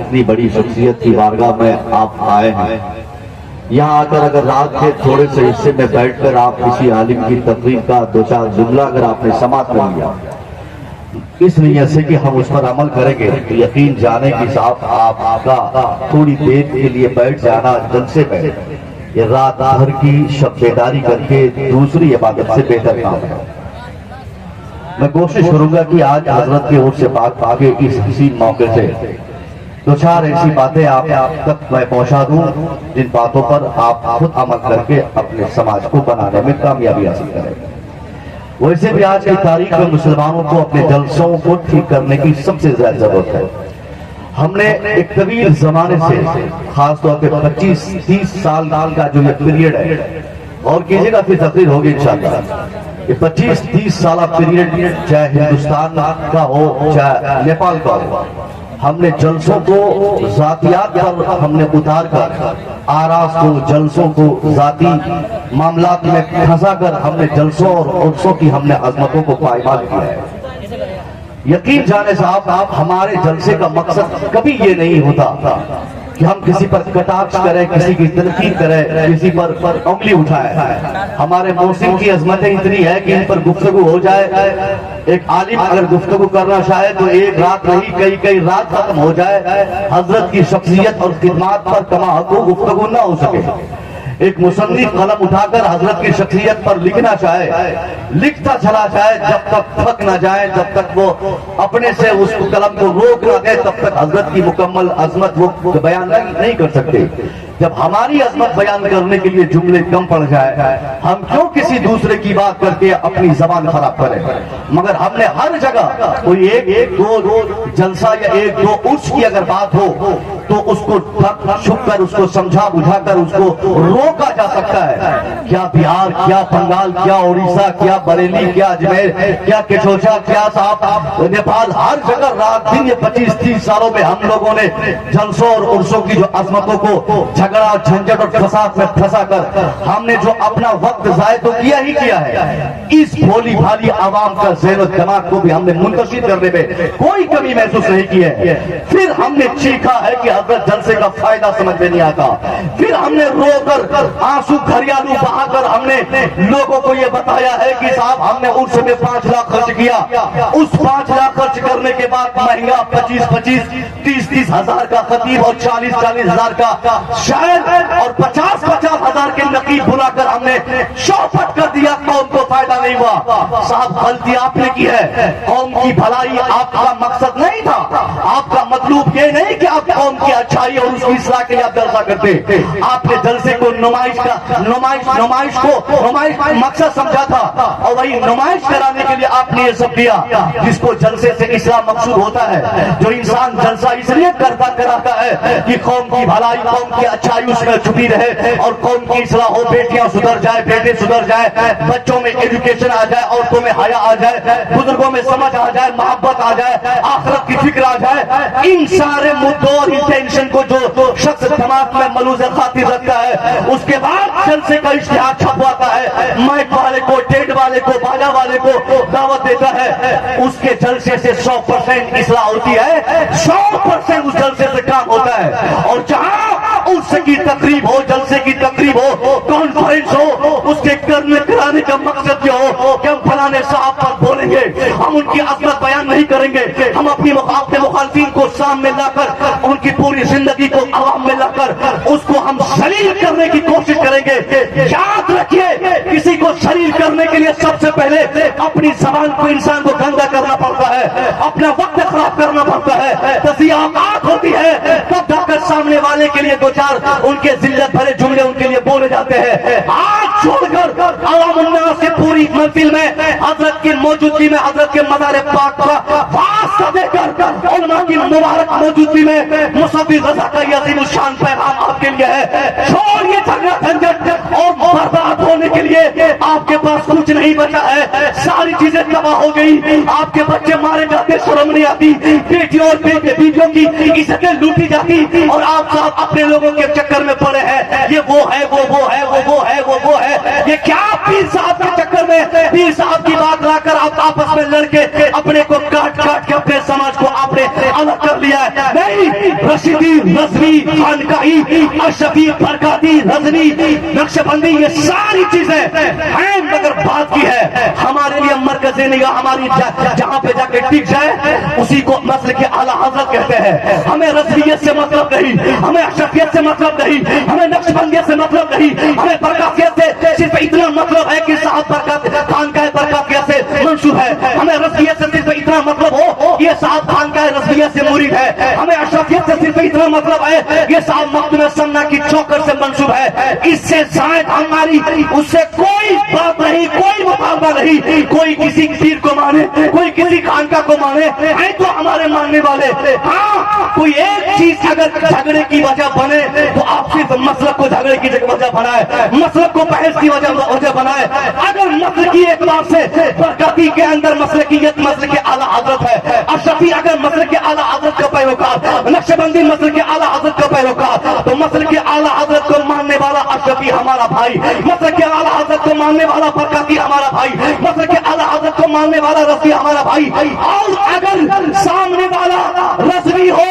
इतनी बड़ी शख्सियत की बारगाह में आप आए हैं। यहाँ आकर अगर रात के थोड़े से हिस्से में बैठकर आप किसी आलिम की तकरीर का दो चार जुमला अगर आपने समाप्त कर लिया इस नीयत से कि हम उस पर अमल करेंगे, तो यकीन जाने कि साहब आपका थोड़ी देर के लिए बैठ जाना जलसे में ये रात भर की शब बेदारी करके दूसरी इबादत से बेहतर काम है। मैं कोशिश करूंगा कि आज हजरत की ओर से बात आगे इस हसीन मौके से दो चार ऐसी बातें आप तक मैं पहुंचा दूं जिन बातों पर आप खुद अमल करके अपने समाज को बनाने में कामयाबी हासिल करें। वैसे भी आज की तारीख में मुसलमानों को अपने जलसों को ठीक करने की सबसे ज्यादा जरूरत है। हमने एक तवील जमाने से खासतौर पे 25-30 साल का जो ये पीरियड है और कीजिएगा फिर तकरीर होगी इंशाअल्लाह। ये 25-30 साल पीरियड चाहे हिंदुस्तान का हो चाहे नेपाल का हो, हमने जलसों को जातियात पर हमने उतार कर आरास को जलसों को जाती मामलात में फंसा कर हमने जलसों और उर्सों की हमने अजमतों को पायमाल किया है। यकीन जाने साहब आप हमारे जलसे का मकसद कभी ये नहीं होता कि हम किसी पर कटाक्ष करें, किसी की तनकीद करें, किसी पर उंगली उठाएं। हमारे मौसम की अजमतें इतनी है कि इन पर गुफ्तगू हो जाए। एक आलिम अगर गुफ्तगू करना चाहे तो एक रात नहीं कई रात खत्म हो जाए, हजरत की शख्सियत और खिदमात पर कमा को गुफ्तगू ना हो सके। एक मुसन्निफ कलम उठाकर हजरत की शख्सियत पर लिखना चाहे, लिखता चला जाए जब तक थक ना जाए, जब तक वो अपने से उस कलम को रोक ना दे तब तक हजरत की मुकम्मल अजमत वो बयान नहीं कर सकते। जब हमारी अजमत बयान करने के लिए जुमले कम पड़ जाए, हम क्यों किसी दूसरे की बात करके अपनी जबान खराब करें। मगर हमने हर जगह कोई एक दो जलसा या एक दो उर्स की अगर बात हो तो उसको छुप कर उसको समझा बुझाकर उसको रोका जा सकता है। क्या बिहार, क्या बंगाल, क्या उड़ीसा, क्या बरेली, क्या अजमेर, क्या केशोचा, क्या साहब नेपाल, हर जगह रात दिन ये 25-30 सालों में हम लोगों ने जलसों और उर्सों की जो अजमतों को झगड़ा झंझट और फसाद में फंसा कर हमने जो अपना वक्त जाया तो किया ही किया है। इस भोली भाली आवाम का ज़हन और दिमाग को भी हमने मुंतशिर करने में कोई कमी महसूस नहीं की है। फिर हमने चीखा है कि हजरत जलसे का फायदा समझ में नहीं आता। फिर हमने रोकर आंसू घरियालू बहाकर हमने लोगों को ये बताया है कि साहब हमने उर्स में 5 लाख खर्च किया। उस 5 लाख खर्च करने के बाद महंगा 25-25, 30-30 हजार का खतीब और 40-40 हजार का शायर और 50-50 हजार के नकीब बुलाकर हमने चौपट कर दिया। कौम को फायदा नहीं हुआ। साहब गलती आपने की है। कौम की भलाई आपका मकसद नहीं था। आपका मतलब ये नहीं कि आप कौम की अच्छाई और उसकी इस्लाह के लिए आप जलसा करते। आपने जलसे को नुमाइश को मकसद समझा था और वही नुमाइश कराने के लिए आपने ये सब दिया जिसको जलसे से इस्लाम मकसूद होता है। जो इंसान जलसा इसलिए कराता है कि कौम की भलाई, कौम की अच्छाई उसमें छुपी रहे और कौम की इस्लाह हो, बेटियां सुधर जाए, बेटे सुधर जाए, बच्चों में एजुकेशन आ जाए, औरतों में हया आ जाए, बुजुर्गों में समझ आ जाए, मोहब्बत आ जाए, आखिरत की फिक्र आ जाए। इन सारे मुद्दों और इंटेंशन को जो शख्स दिमाग में मलूज़ खातिर रखता है उसके बाद जलसे का इश्तिहार छपवाता है, माइक वाले को, टेंट वाले को, बाजा वाले को दावत देता है, उसके जलसे से 100% इस्लाह होती है, 100% उस जलसे से काम होता है। और जहां उर्स की तकरीब हो, जलसे की तकरीब हो, कॉन्फ्रेंस हो, उसके कराने का मकसद क्या हो कि हम फलाने साहब पर बोलेंगे, हम उनकी अजमत बयान नहीं करेंगे, हम अपनी मुखालिफिन को सामने लाकर उनकी पूरी जिंदगी को आवाम में लाकर उसको हम शलील करने की कोशिश करेंगे। याद रखिए, किसी को शलील करने के लिए सबसे पहले अपनी जबान को, इंसान को गंदा करना पड़ता है, अपना वक्त खराब करना पड़ता है, तज़ियाक़ात होती है, तब जाकर सामने वाले के लिए दो चार उनके जिल्लत भरे जुमले उनके लिए बोले जाते हैं। आज छोड़कर अवामुन्नास से पूरी महफिल में हजरत की मौजूदगी में, हजरत के मज़ार पाक का वास्ता देकर उलमा की मुबारक मौजूदगी में मुसव्वी रज़ा का ये अज़ीम शान पैगाम आपके लिए है। छोड़िए झगड़ा झंझट और बर्बाद होने के लिए आपके पास कुछ नहीं बचा है। सारी चीजें तबाह हो गई, आपके बच्चे मारे जाते, शर्म नहीं आती, बेटियों और बीवियों की इज्जतें लूटी जाती और आप साहब अपने लोगों के चक्कर में पड़े हैं। ये वो है, वो है, ये क्या पीर साहब के चक्कर में पीर साहब की बात लाकर आप आपस में लड़के अपने को काट के अपने समाज को आपने अलग कर लिया है, नहीं, रशीदी, रजवी, खानकाही, अशफी, बरकाती, रजनी, नक्शबंदी, ये सारी चीजें हैं, मगर बात की है हमारे लिए मरकज़ निगाह हमारी जहां पे जाके टिक जाए उसी को मसल के आला हजरत कहते हैं। हमें रजवियत से मतलब नहीं, हमें अशफियत से मतलब नहीं, हमें नक्शबंदियत से मतलब नहीं, हमें बरकातियत से सिर्फ इतना मतलब है कि साहब बरकत खानकाह बरकातियत से मंसूब है। हमें रजवियत से सिर्फ इतना मतलब हो ये साहब खानकाह रजवियत से मुरीद है। हमें अशरफियत से सिर्फ इतना मतलब है ये साहब मखदूम सन्ना की चौकर से मंसूब है। इससे शायद हमारी उससे कोई बात नहीं, कोई मुकाबला नहीं। कोई किसी पीर को माने, कोई किसी खानका को माने, है तो हमारे मानने वाले। हाँ, कोई एक चीज अगर झगड़े की वजह बने तो आप सिर्फ मसलक को झगड़े की वजह बनाए, मसलक को बहस की वजह बनाए। अगर मसल की एतबार से बरकती के अंदर मसलकियत मसल के आला हजरत है, अशरफी अगर मसल के आला हजरत का पैरोकार, नक्शबंदी मसल के आला हजरत का पैरोकार, तो मसल के आला हजरत को मानने वाला अशरफी हमारा भाई, मसल के आला हजरत को मानने वाला बरकती हमारा भाई, मसल के आला हजरत को मानने वाला रज़वी हमारा भाई। और अगर सामने वाला रज़वी हो,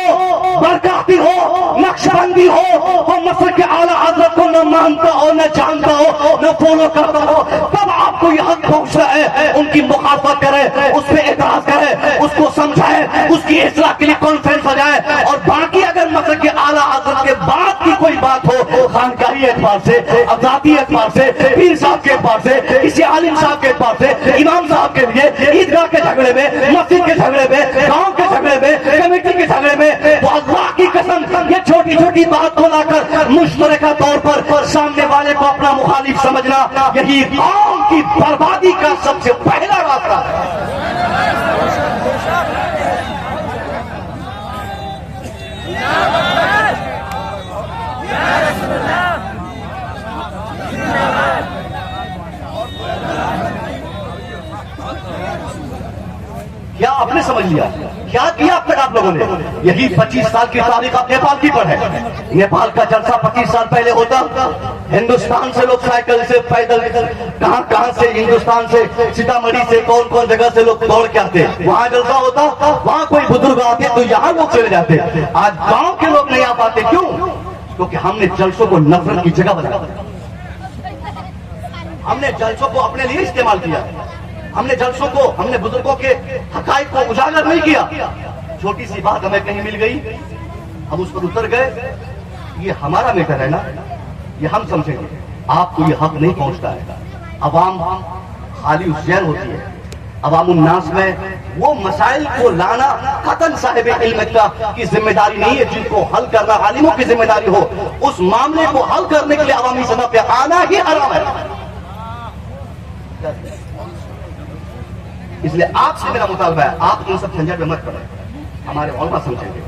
बरकती हो, नक्शबंदी हो, वो मसल के आला हजरत को न मानता हो, न जानता हो, न फॉलो करता हो, तब आपको यह हक पहुंचता है उनकी मुखालफत करे, उस पर एतराज करे, उसको समझाए, उसकी इस्लाह के लिए कॉन्फ्रेंस हो जाए। और बाकी अगर मसल के आला हजरत के बाद की कोई बात हो, खानकाही एतबार से, अजाती एतबार से, पीर साहब के एतबार से, किसी आलिम साहब के एतबार से, इमाम साहब के लिए ईदगाह के झगड़े में, मस्जिद के झगड़े में, गांव के झगड़े में, कमेटी के झगड़े में, तो अल्लाह की कसम ये छोटी छोटी बात को लाकर मुश्तरका तौर पर सामने वाले को अपना मुखालिफ समझना, यही कौम की बर्बादी का सबसे पहला रास्ता है। क्या आपने समझ लिया? क्या किया अब तक आप लोगों ने? यही 25 साल की तारीख आप नेपाल की पढ़े। नेपाल का जलसा 25 साल पहले होता, हिंदुस्तान से लोग साइकिल से, पैदल, कहां से, हिंदुस्तान से, सीतामढ़ी से, कौन कौन जगह से लोग दौड़ के आते, वहां जलसा होता, वहां कोई बुजुर्ग आते तो यहाँ लोग चले जाते। आज गांव के लोग नहीं आ पाते, क्यों? क्योंकि हमने जलसों को नफरत की जगह बनाया, हमने जलसों को अपने लिए इस्तेमाल किया, हमने जलसों को, हमने बुजुर्गों के हकायक को उजागर नहीं किया। छोटी सी बात हमें कहीं मिल गई, हम उस पर उतर गए, ये हमारा मैटर है ना, ये हम समझेंगे। आपको ये हक नहीं पहुंचता है। अवाम खाली हुसैन होती है, अवाम उन्नास में वो मसाइल को लाना कतन साहिब इल्म की जिम्मेदारी नहीं है, जिनको हल करना आलिमों की जिम्मेदारी हो। उस मामले को हल करने के लिए अवामी सतह पे आना ही हराम है। इसलिए आपसे मेरा मुतालबा है, आप इन सब झंझट में मत पड़े, हमारे उलमा समझेंगे।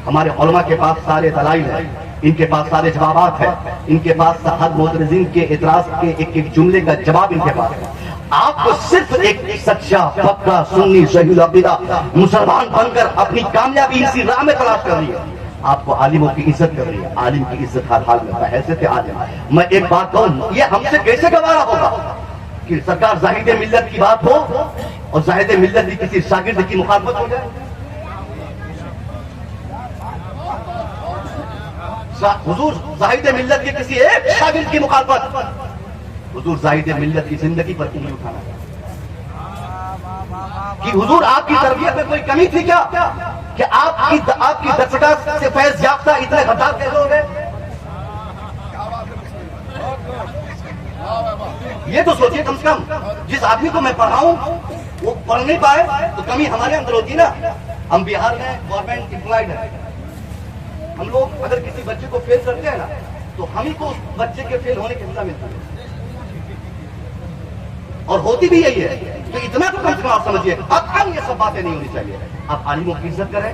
हमारे उलमा के पास सारे दलाइल है, इनके पास सारे जवाबात है, इनके पास हर मोतरजीन के इतराज के एक एक जुमले का जवाब इनके पास है। आपको सिर्फ एक सच्चा पक्का सुन्नी सही अकीदा मुसलमान बनकर अपनी कामयाबी इसी राह में तलाश कर रही है। आपको आलिमों की इज्जत कर रही है, आलिम की इज्जत हर हाल में हैसियत आलिम। मैं एक बात कहूं, ये हमसे कैसे गवारा होगा कि सरकार जाहिद मिल्लत की बात हो और जाहिद मिल्लत की किसी शागिर्द की मुखालफत हो जाए। हुजूर जाहिद मिल्लत के किसी एक शागिर्द की मुखालफत, हुजूर जाहिद मिल्लत की जिंदगी पर उंगली उठाना कि हुजूर आपकी तरबियत में कोई कमी थी क्या, कि आपकी दस्तगाह से फैज याफ्ता इतने गद्दार कैसे हो गए? ये तो सोचिए, कम से कम जिस आदमी को मैं पढ़ाऊं वो पढ़ नहीं पाए तो कमी हमारे अंदर होती है ना। हम बिहार में गवर्नमेंट एम्प्लॉयड है, हम लोग अगर किसी बच्चे को फेल करते हैं ना तो हम ही को उस बच्चे के फेल होने की सजा मिलती है, और होती भी यही है। तो इतना तो कम से कम आप समझिए, अब हम ये सब बातें नहीं होनी चाहिए। आप आलिमों की इज्जत करें,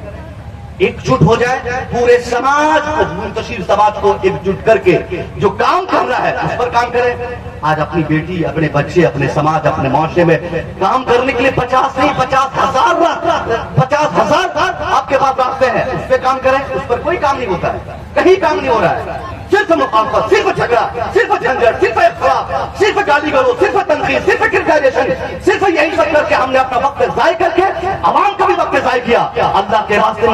एकजुट हो जाए, पूरे समाज को, मुंतशिर समाज को एकजुट करके जो काम कर रहा है उस पर काम करें। आज अपनी बेटी, अपने बच्चे, अपने समाज, अपने माशरे में काम करने के लिए 50 नहीं 50,000 आपके पास रास्ते हैं, उस पर काम करें। उस पर कोई काम नहीं होता है, कहीं काम नहीं हो रहा है। صرف مخالفت، صرف جھگڑا، صرف جھنجٹ، صرف اختلاف، صرف گالی گلوچ، صرف تنقید، صرف کرٹیسن، صرف یہی سب کر کے ہم نے اپنا وقت ضائع کر کے عوام کا بھی وقت ضائع کیا. اللہ کے راستے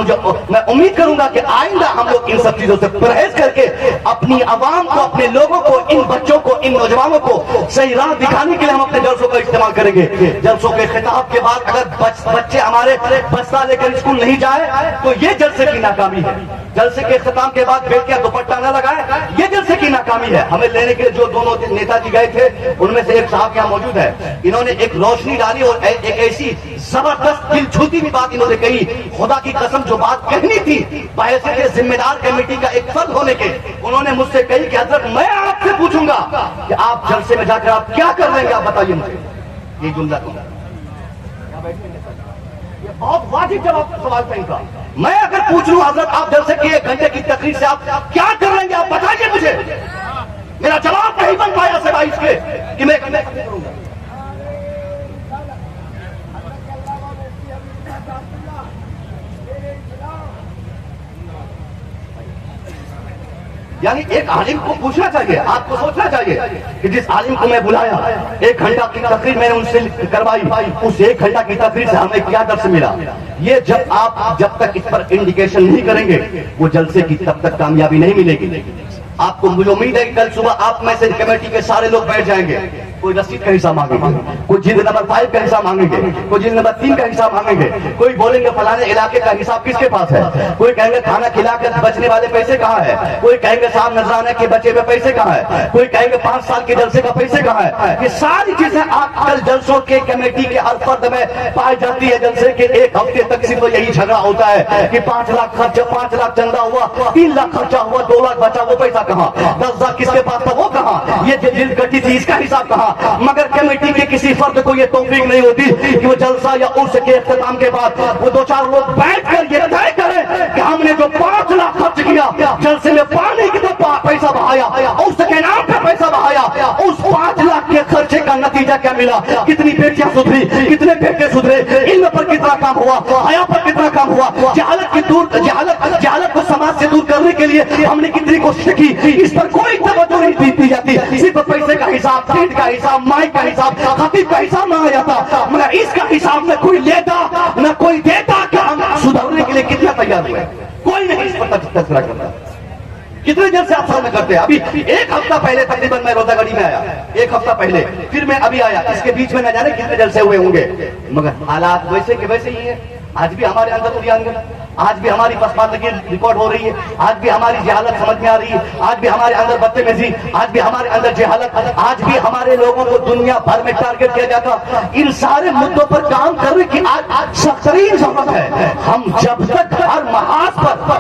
میں امید کروں گا کہ آئندہ ہم لوگ ان سب چیزوں سے پرہیز کر کے اپنی عوام کو، اپنے لوگوں کو، ان بچوں کو، ان نوجوانوں کو صحیح راہ دکھانے کے لیے ہم اپنے جلسوں کا استعمال کریں گے. جلسوں کے خطاب کے بعد اگر بچے ہمارے بستہ لے کر اسکول نہیں جائے تو یہ جلسے کی ناکامی ہے. جلسے کے اختتام کے بعد بیٹیاں دوپٹہ نہ لگائے، یہ جلسے کی ناکامی ہے. ہمیں لینے کے جو دونوں نیتا جی گئے تھے ان میں سے ایک صاحب یہاں موجود ہے، انہوں نے ایک روشنی ڈالی اور ایک ایسی زبردست دل چھوتی بھی بات انہوں نے کہی. خدا کی قسم جو بات کہنی تھی بحیثیت ذمہ دار کمیٹی کا ایک فرد ہونے کے، انہوں نے مجھ سے کہی کہ حضرت میں آپ سے پوچھوں گا کہ آپ جلسے میں جا کر آپ کیا کر لیں گے، آپ بتائیے مجھے. یہ جملہ یہ بہت واجب جواب سوال تھا ان کا. میں اگر پوچھ لوں حضرت آپ جلسے کی 1 گھنٹے کی تقریر سے آپ کیا کر لیں گے، آپ بتائیے مجھے. میرا جواب نہیں بن پایا سوائے اس کے کہ میں کروں گا. یعنی ایک عالم کو پوچھنا چاہیے، آپ کو سوچنا چاہیے کہ جس عالم کو میں بلایا 1 گھنٹہ کی تقریر میں نے ان سے کروائی، اس 1 گھنٹہ کی تقریر سے ہمیں کیا درس ملا. یہ جب تک اس پر انڈیکیشن نہیں کریں گے وہ جلسے کی تب تک کامیابی نہیں ملے گی. آپ کو مجھے امید ہے کہ کل صبح آپ میں سے کمیٹی کے سارے لوگ بیٹھ جائیں گے. کوئی رسید کا حصہ مانگیں گے، کوئی جلد نمبر 5 کا حصہ مانگیں گے، کوئی جلد نمبر 3 کا حصہ مانگیں گے، کوئی بولیں گے فلانے علاقے کا حساب کس کے پاس ہے، کوئی کہیں گے کھانا کھلا کر بچنے والے پیسے کہاں ہے، کوئی کہیں گے صاحب نذرانہ کے بچے میں پیسے کہاں ہے، کوئی کہیں گے 5 سال کے جلسے کا پیسے کہاں ہے. یہ ساری چیزیں آپ کل جلسوں کے کمیٹی کے ہر فرد میں پائی جاتی ہے. جلسے کے 1 ہفتے تک صرف یہی جھگڑا ہوتا ہے کہ 5 لاکھ خرچہ، 5 لاکھ چندہ ہوا، 3 لاکھ خرچہ ہوا، 2 لاکھ بچا، وہ پیسہ کہاں، 10 لاکھ کس کے پاس تھا وہ کہاں، یہ جلد کٹی تھی اس کا حساب کہاں. مگر کمیٹی کے کسی فرد کو یہ توفیق نہیں ہوتی کہ وہ جلسہ یا عرس کے اختتام کے بعد وہ 2-4 لوگ بیٹھ کر یہ طے کریں کہ ہم نے جو 5 لاکھ خرچ کیا جلسے میں پانی کی تو پیسہ بہایا، عرس کے نام پہ پیسہ بہایا، اس 5 لاکھ کے خرچے کا نتیجہ کیا ملا، کتنی بیٹیاں سدھری، کتنے بیٹے سدھرے، علم پر کتنا کام ہوا، حیا پر کتنا کام ہوا، جہالت کو سماج سے دور کرنے کے لیے ہم نے کتنی کوشش کی. اس پر کوئی توجہ نہیں دی جاتی. صرف پیسے کا حساب، ٹینٹ کا حساب، مائک کا حساب، خطیب کا حساب مانگا جاتا، مگر اس کا حساب نہ کوئی لیتا نہ کوئی دیتا کہ ہم سدھرنے کے لیے کتنا تیار ہوئے. کوئی نہیں اس پر تذکرہ کرتا. کتنے دیر سے آپ سامنے کرتے ہیں. ابھی 1 ہفتہ پہلے تقریباً میں روزہ گڑی میں آیا، 1 ہفتہ پہلے، پھر میں ابھی آیا. اس کے بیچ میں نہ جانے کتنے جلسے ہوئے ہوں گے، مگر حالات ویسے کے ویسے ہی ہیں. آج بھی ہمارے اندر طغیان، آج بھی ہماری پسماندگی ریکارڈ ہو رہی ہے، آج بھی ہماری جہالت سمجھ میں آ رہی ہے، آج بھی ہمارے اندر بدتمیزی، آج بھی ہمارے اندر جہالت، آج بھی ہمارے لوگوں کو دنیا بھر میں ٹارگٹ کیا جاتا. ان سارے مدوں پر کام کرنے کی آج سخت ترین ضرورت ہے. ہم جب تک ہر محاذ پر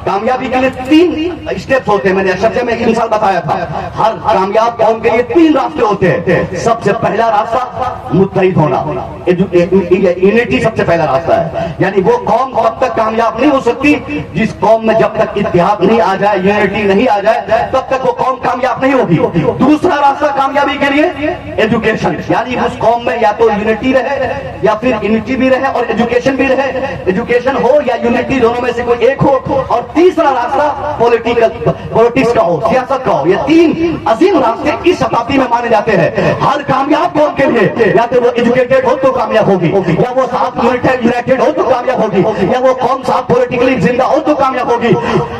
کامیابی کے لیے 3 اسٹیپس ہوتے ہیں، میں نے اشرفیہ میں ایک مثال بتایا تھا. ہر کامیاب قوم کے لیے 3 راستے ہوتے ہیں. سب سے پہلا راستہ متحد ہونا، یونٹی سب سے پہلا راستہ ہے. یعنی وہ قوم تب تک کامیاب نہیں ہو سکتی جس قوم میں جب تک اتحاد نہیں آ جائے، یونٹی نہیں آ جائے، تب تک وہ قوم کامیاب نہیں ہوگی. دوسرا راستہ کامیابی کے لیے ایجوکیشن، یعنی اس قوم میں یا تو یونٹی رہے یا پھر یونٹی بھی رہے اور ایجوکیشن بھی رہے. ایجوکیشن ہو یا یونٹی، دونوں میں سے کوئی ایک ہو. اور تیسرا راستہ پولیٹکس کا ہو، سیاست کا ہو. یہ 3 عظیم راستے اس شتابدی میں مانے جاتے ہیں. ہر کامیاب قوم کے لیے یا تو وہ ایجوکیٹڈ ہو تو کامیاب ہوگی، یا وہ صاحب یونائٹڈ ہو تو کامیاب ہوگی، یا وہ قوم صاحب پولیٹیکلی زندہ ہو تو کامیاب ہوگی.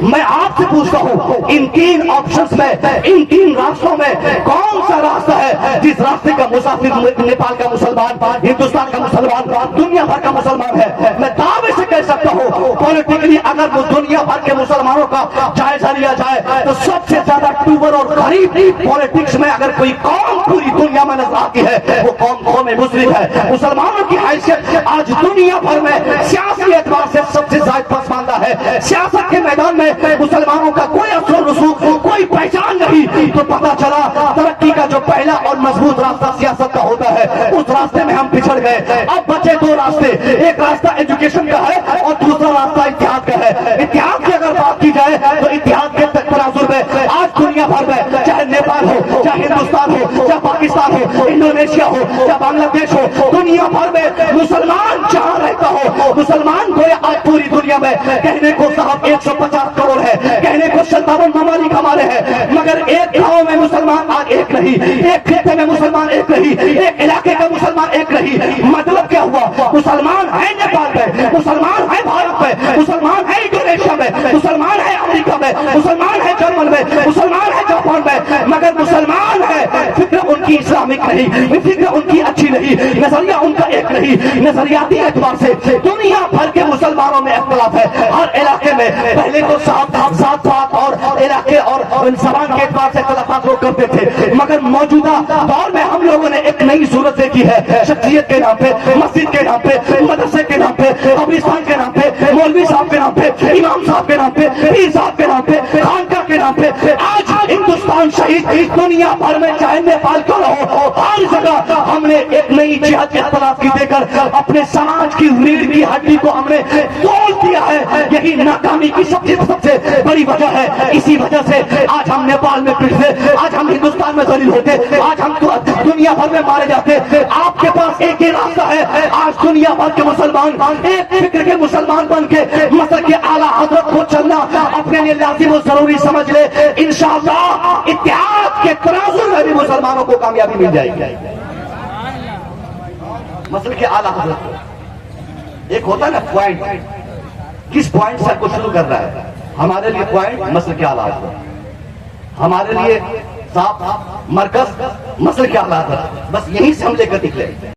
میں آپ سے پوچھتا ہوں ان 3 آپشنز میں، ان 3 راستوں میں کون سا راستہ ہے جس راستے کا مسافر نیپال کا مسلمان، ہندوستان کا مسلمان، دنیا بھر کا مسلمان ہے؟ میں دعوے سے کہہ سکتا ہوں پولیٹیکلی اگر وہ دنیا بھر کے مسلمانوں کا جائزہ لیا جائے تو سب سے زیادہ ٹوبر اور غریب پولیٹکس میں اگر کوئی قوم پوری دنیا میں نظر آتی ہے وہ قوم مسلم ہے. مسلمانوں کی حیثیت آج دنیا بھر میں سیاسی اعتبار سے سب سے زائد پسماندہ ہے. سیاست کے میدان میں مسلمانوں کا کوئی اثر و رسوخ، کوئی پہچان نہیں. تو پتا چلا ترقی کا جو پہلا اور مضبوط راستہ سیاست کا ہوتا ہے اس راستے میں ہم پچھڑ گئے. اب بچے 2 راستے، ایک راستہ ایجوکیشن کا ہے اور دوسرا راستہ اتحاد کا ہے. اتحاد کی اگر بات کی جائے تو اتحاد کے تناظر میں آج دنیا بھر میں چاہے نیپال ہو، چاہے ہندوستان ہو، چاہے پاکستان ہو، انڈونیشیا ہو، چاہے بنگلہ دیش ہو، دنیا بھر میں مسلمان جہاں رہتا ہو، مسلمان کو آج پوری دنیا میں کہنے کو صاحب 150 کروڑ ہے، کہنے کو 157 ممالک ہمارے ہیں، مگر ایک گاؤں میں مسلمان آج ایک نہیں، ایک خطے میں مسلمان ایک نہیں، ایک علاقے کا مسلمان ایک نہیں۔ مطلب کیا ہوا؟ مسلمان ہے نیپال میں، مسلمان ہے بھارت میں، مسلمان ہے انڈونیشیا میں، مسلمان ہے امریکہ میں، مسلمان ہے جرمن میں، مسلمان ہے جاپان میں، مگر مسلمان ہے، فکر ان کی اسلامک نہیں، فکر ان کی اچھی نہیں، نظریہ ان کا ایک نہیں۔ نظریاتی اعتبار سے دنیا بھر کے مسلمانوں میں اختلاف ہے، ہر علاقے میں۔ پہلے تو سات اور علاقے اور زبان کے اعتبار سے اختلافات لوگ کرتے تھے، مگر موجودہ دور میں ہم لوگوں نے ایک نئی صورت دیکھی ہے، شخصیت کے نام پہ، مسجد کے نام پہ، مدرسے کے نام پہ، قبرستان کے نام پہ، مولوی صاحب کے نام پہ، امام صاحب کے نام پہ، پیر صاحب کے نام پہ، خانقاہ کے نام پہ۔ آج ہندوستان شہید دنیا بھر میں، چاہے نیپال کا ہو، ہر جگہ ہم نے ایک نئی جہاد کے اختلاف کی دے کر اپنے سماج کی ریڑھ کی ہڈی کو ہم نے توڑ دیا ہے۔ یہی ناکامی کی سب سے بڑی وجہ ہے۔ اسی وجہ سے آج ہم نیپال میں پٹتے، آج ہم ہندوستان میں ذلیل ہوتے، آج ہم دنیا بھر میں مارے جاتے۔ آپ کے پاس ایک ہی راستہ ہے، آج دنیا بھر کے مسلمان ایک فکر کے مسلمان بن کے مسلک اعلیٰ حضرت کو چلنا اپنے لیے لازم و ضروری سمجھ لے۔ انشاءاللہ اتحاد کے تناظر میں بھی مسلمانوں کو کامیابی مل جائے گی۔ مسلک اعلیٰ حضرت ایک ہوتا ہے نا پوائنٹ، کس پوائنٹ سے کو شروع کر رہا ہے؟ ہمارے لیے پوائنٹ مسلک اعلیٰ حضرت، ہمارے لیے صاحب مرکز مسلک اعلیٰ حضرت، بس یہیں سے ہم لے کر نکلے۔